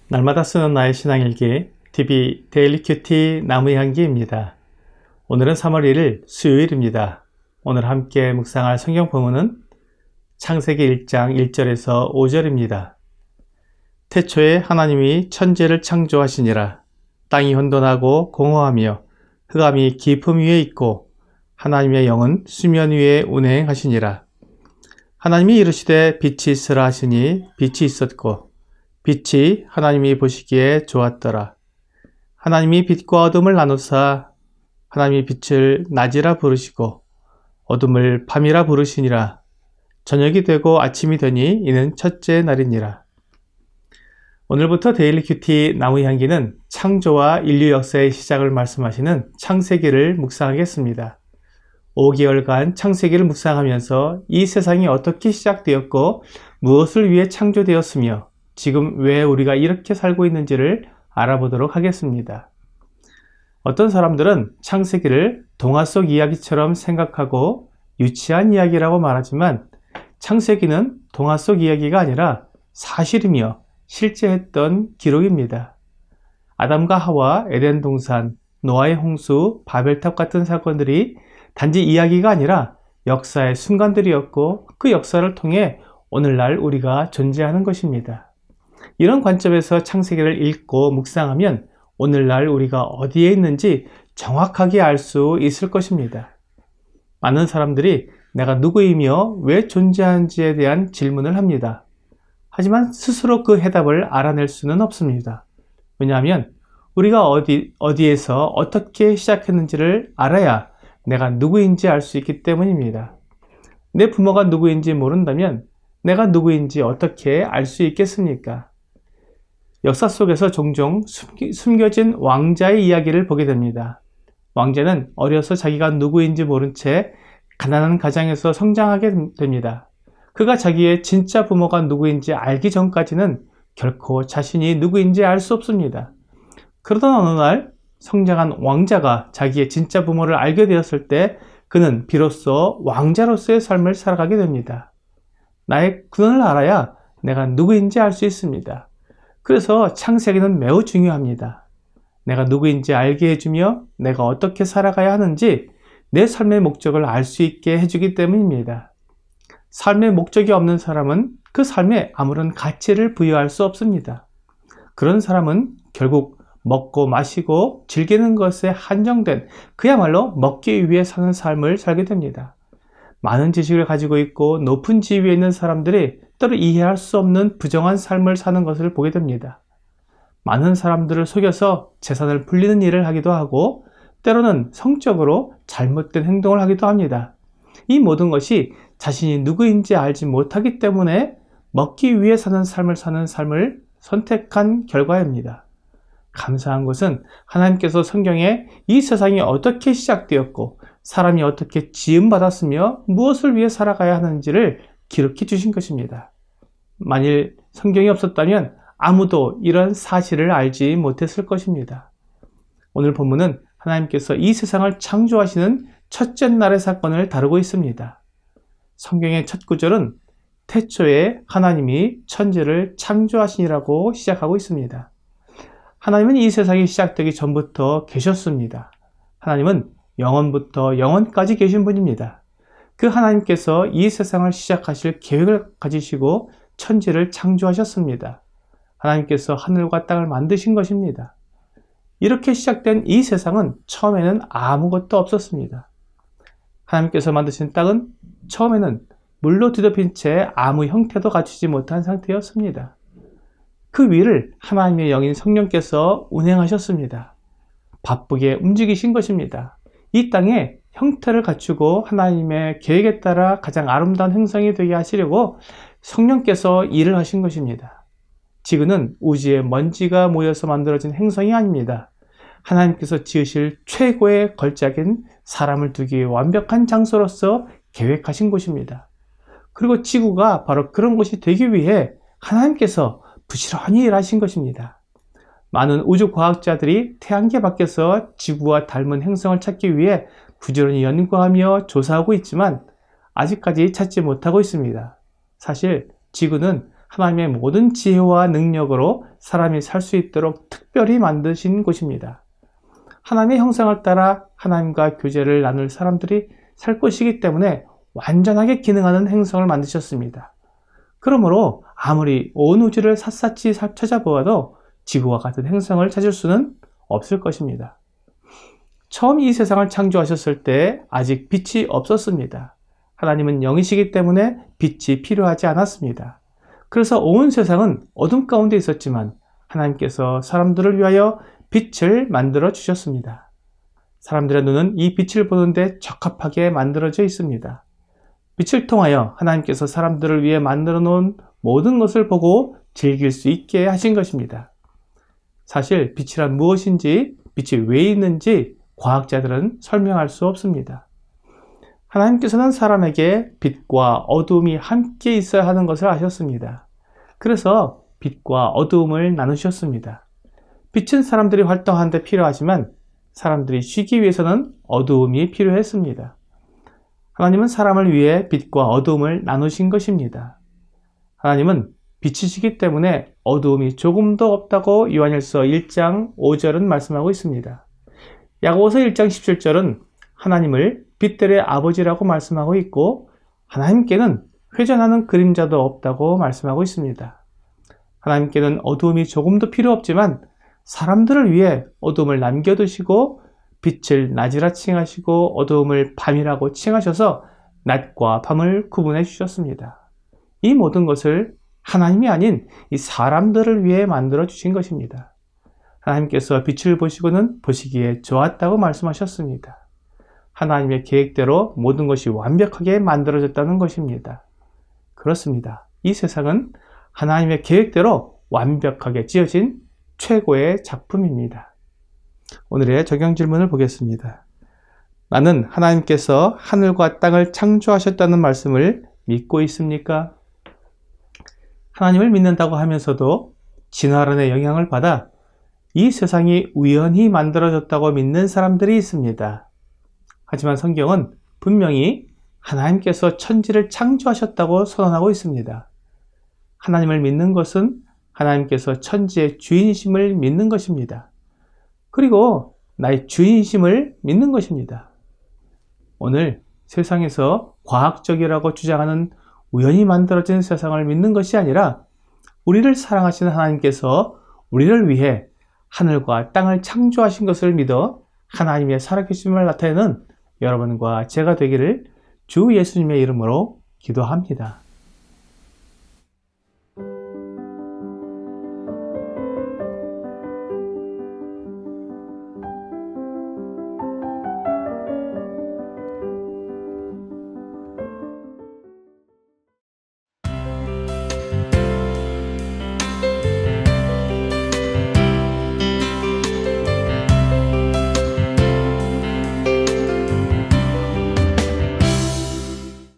날마다 쓰는 나의 신앙일기 TV 데일리 큐티 나무의 향기입니다. 오늘은 3월 1일 수요일입니다. 오늘 함께 묵상할 성경 본문은 창세기 1장 1절에서 5절입니다. 태초에 하나님이 천지를 창조하시니라. 땅이 혼돈하고 공허하며 흑암이 깊음 위에 있고 하나님의 영은 수면 위에 운행하시니라. 하나님이 이르시되 빛이 있으라 하시니 빛이 있었고 빛이 하나님이 보시기에 좋았더라. 하나님이 빛과 어둠을 나누사 하나님이 빛을 낮이라 부르시고 어둠을 밤이라 부르시니라. 저녁이 되고 아침이 되니 이는 첫째 날이니라. 오늘부터 데일리 큐티 나무의 향기는 창조와 인류 역사의 시작을 말씀하시는 창세기를 묵상하겠습니다. 5개월간 창세기를 묵상하면서 이 세상이 어떻게 시작되었고 무엇을 위해 창조되었으며 지금 왜 우리가 이렇게 살고 있는지를 알아보도록 하겠습니다. 어떤 사람들은 창세기를 동화 속 이야기처럼 생각하고 유치한 이야기라고 말하지만 창세기는 동화 속 이야기가 아니라 사실이며 실제 했던 기록입니다. 아담과 하와, 에덴 동산, 노아의 홍수, 바벨탑 같은 사건들이 단지 이야기가 아니라 역사의 순간들이었고 그 역사를 통해 오늘날 우리가 존재하는 것입니다. 이런 관점에서 창세기를 읽고 묵상하면 오늘날 우리가 어디에 있는지 정확하게 알 수 있을 것입니다. 많은 사람들이 내가 누구이며 왜 존재하는지에 대한 질문을 합니다. 하지만 스스로 그 해답을 알아낼 수는 없습니다. 왜냐하면 우리가 어디에서 어떻게 시작했는지를 알아야 내가 누구인지 알 수 있기 때문입니다. 내 부모가 누구인지 모른다면 내가 누구인지 어떻게 알 수 있겠습니까? 역사 속에서 종종 숨겨진 왕자의 이야기를 보게 됩니다. 왕자는 어려서 자기가 누구인지 모른 채 가난한 가정에서 성장하게 됩니다. 그가 자기의 진짜 부모가 누구인지 알기 전까지는 결코 자신이 누구인지 알 수 없습니다. 그러던 어느 날 성장한 왕자가 자기의 진짜 부모를 알게 되었을 때 그는 비로소 왕자로서의 삶을 살아가게 됩니다. 나의 근원을 알아야 내가 누구인지 알 수 있습니다. 그래서 창세기는 매우 중요합니다. 내가 누구인지 알게 해주며 내가 어떻게 살아가야 하는지 내 삶의 목적을 알 수 있게 해주기 때문입니다. 삶의 목적이 없는 사람은 그 삶에 아무런 가치를 부여할 수 없습니다. 그런 사람은 결국 먹고 마시고 즐기는 것에 한정된 그야말로 먹기 위해 사는 삶을 살게 됩니다. 많은 지식을 가지고 있고 높은 지위에 있는 사람들이 때로 이해할 수 없는 부정한 삶을 사는 것을 보게 됩니다. 많은 사람들을 속여서 재산을 불리는 일을 하기도 하고 때로는 성적으로 잘못된 행동을 하기도 합니다. 이 모든 것이 자신이 누구인지 알지 못하기 때문에 먹기 위해 사는 삶을 선택한 결과입니다. 감사한 것은 하나님께서 성경에 이 세상이 어떻게 시작되었고 사람이 어떻게 지음받았으며 무엇을 위해 살아가야 하는지를 기록해 주신 것입니다. 만일 성경이 없었다면 아무도 이런 사실을 알지 못했을 것입니다. 오늘 본문은 하나님께서 이 세상을 창조하시는 첫째 날의 사건을 다루고 있습니다. 성경의 첫 구절은 태초에 하나님이 천지를 창조하시니라고 시작하고 있습니다. 하나님은 이 세상이 시작되기 전부터 계셨습니다. 하나님은 영원부터 영원까지 계신 분입니다. 그 하나님께서 이 세상을 시작하실 계획을 가지시고 천지를 창조하셨습니다. 하나님께서 하늘과 땅을 만드신 것입니다. 이렇게 시작된 이 세상은 처음에는 아무것도 없었습니다. 하나님께서 만드신 땅은 처음에는 물로 뒤덮인 채 아무 형태도 갖추지 못한 상태였습니다. 그 위를 하나님의 영인 성령께서 운행하셨습니다. 바쁘게 움직이신 것입니다. 이 땅에 형태를 갖추고 하나님의 계획에 따라 가장 아름다운 행성이 되게 하시려고 성령께서 일을 하신 것입니다. 지구는 우주의 먼지가 모여서 만들어진 행성이 아닙니다. 하나님께서 지으실 최고의 걸작인 사람을 두기 위해 완벽한 장소로서 계획하신 곳입니다. 그리고 지구가 바로 그런 곳이 되기 위해 하나님께서 부지런히 일하신 것입니다. 많은 우주과학자들이 태양계 밖에서 지구와 닮은 행성을 찾기 위해 부지런히 연구하며 조사하고 있지만 아직까지 찾지 못하고 있습니다. 사실 지구는 하나님의 모든 지혜와 능력으로 사람이 살 수 있도록 특별히 만드신 곳입니다. 하나님의 형상을 따라 하나님과 교제를 나눌 사람들이 살 것이기 때문에 완전하게 기능하는 행성을 만드셨습니다. 그러므로 아무리 온 우주를 샅샅이 찾아보아도 지구와 같은 행성을 찾을 수는 없을 것입니다. 처음 이 세상을 창조하셨을 때 아직 빛이 없었습니다. 하나님은 영이시기 때문에 빛이 필요하지 않았습니다. 그래서 온 세상은 어둠 가운데 있었지만 하나님께서 사람들을 위하여 빛을 만들어 주셨습니다. 사람들의 눈은 이 빛을 보는데 적합하게 만들어져 있습니다. 빛을 통하여 하나님께서 사람들을 위해 만들어 놓은 모든 것을 보고 즐길 수 있게 하신 것입니다. 사실 빛이란 무엇인지, 빛이 왜 있는지 과학자들은 설명할 수 없습니다. 하나님께서는 사람에게 빛과 어두움이 함께 있어야 하는 것을 아셨습니다. 그래서 빛과 어두움을 나누셨습니다. 빛은 사람들이 활동하는 데 필요하지만 사람들이 쉬기 위해서는 어두움이 필요했습니다. 하나님은 사람을 위해 빛과 어두움을 나누신 것입니다. 하나님은 빛이시기 때문에 어두움이 조금도 없다고 요한일서 1장 5절은 말씀하고 있습니다. 야고보서 1장 17절은 하나님을 빛들의 아버지라고 말씀하고 있고 하나님께는 회전하는 그림자도 없다고 말씀하고 있습니다. 하나님께는 어두움이 조금도 필요 없지만 사람들을 위해 어두움을 남겨두시고 빛을 낮이라 칭하시고 어두움을 밤이라고 칭하셔서 낮과 밤을 구분해 주셨습니다. 이 모든 것을 하나님이 아닌 이 사람들을 위해 만들어 주신 것입니다. 하나님께서 빛을 보시고는 보시기에 좋았다고 말씀하셨습니다. 하나님의 계획대로 모든 것이 완벽하게 만들어졌다는 것입니다. 그렇습니다. 이 세상은 하나님의 계획대로 완벽하게 지어진 최고의 작품입니다. 오늘의 적용 질문을 보겠습니다. 나는 하나님께서 하늘과 땅을 창조하셨다는 말씀을 믿고 있습니까? 하나님을 믿는다고 하면서도 진화론의 영향을 받아 이 세상이 우연히 만들어졌다고 믿는 사람들이 있습니다. 하지만 성경은 분명히 하나님께서 천지를 창조하셨다고 선언하고 있습니다. 하나님을 믿는 것은 하나님께서 천지의 주인이심을 믿는 것입니다. 그리고 나의 주인이심을 믿는 것입니다. 오늘 세상에서 과학적이라고 주장하는 우연히 만들어진 세상을 믿는 것이 아니라 우리를 사랑하시는 하나님께서 우리를 위해 하늘과 땅을 창조하신 것을 믿어 하나님의 살아계심을 나타내는 여러분과 제가 되기를 주 예수님의 이름으로 기도합니다.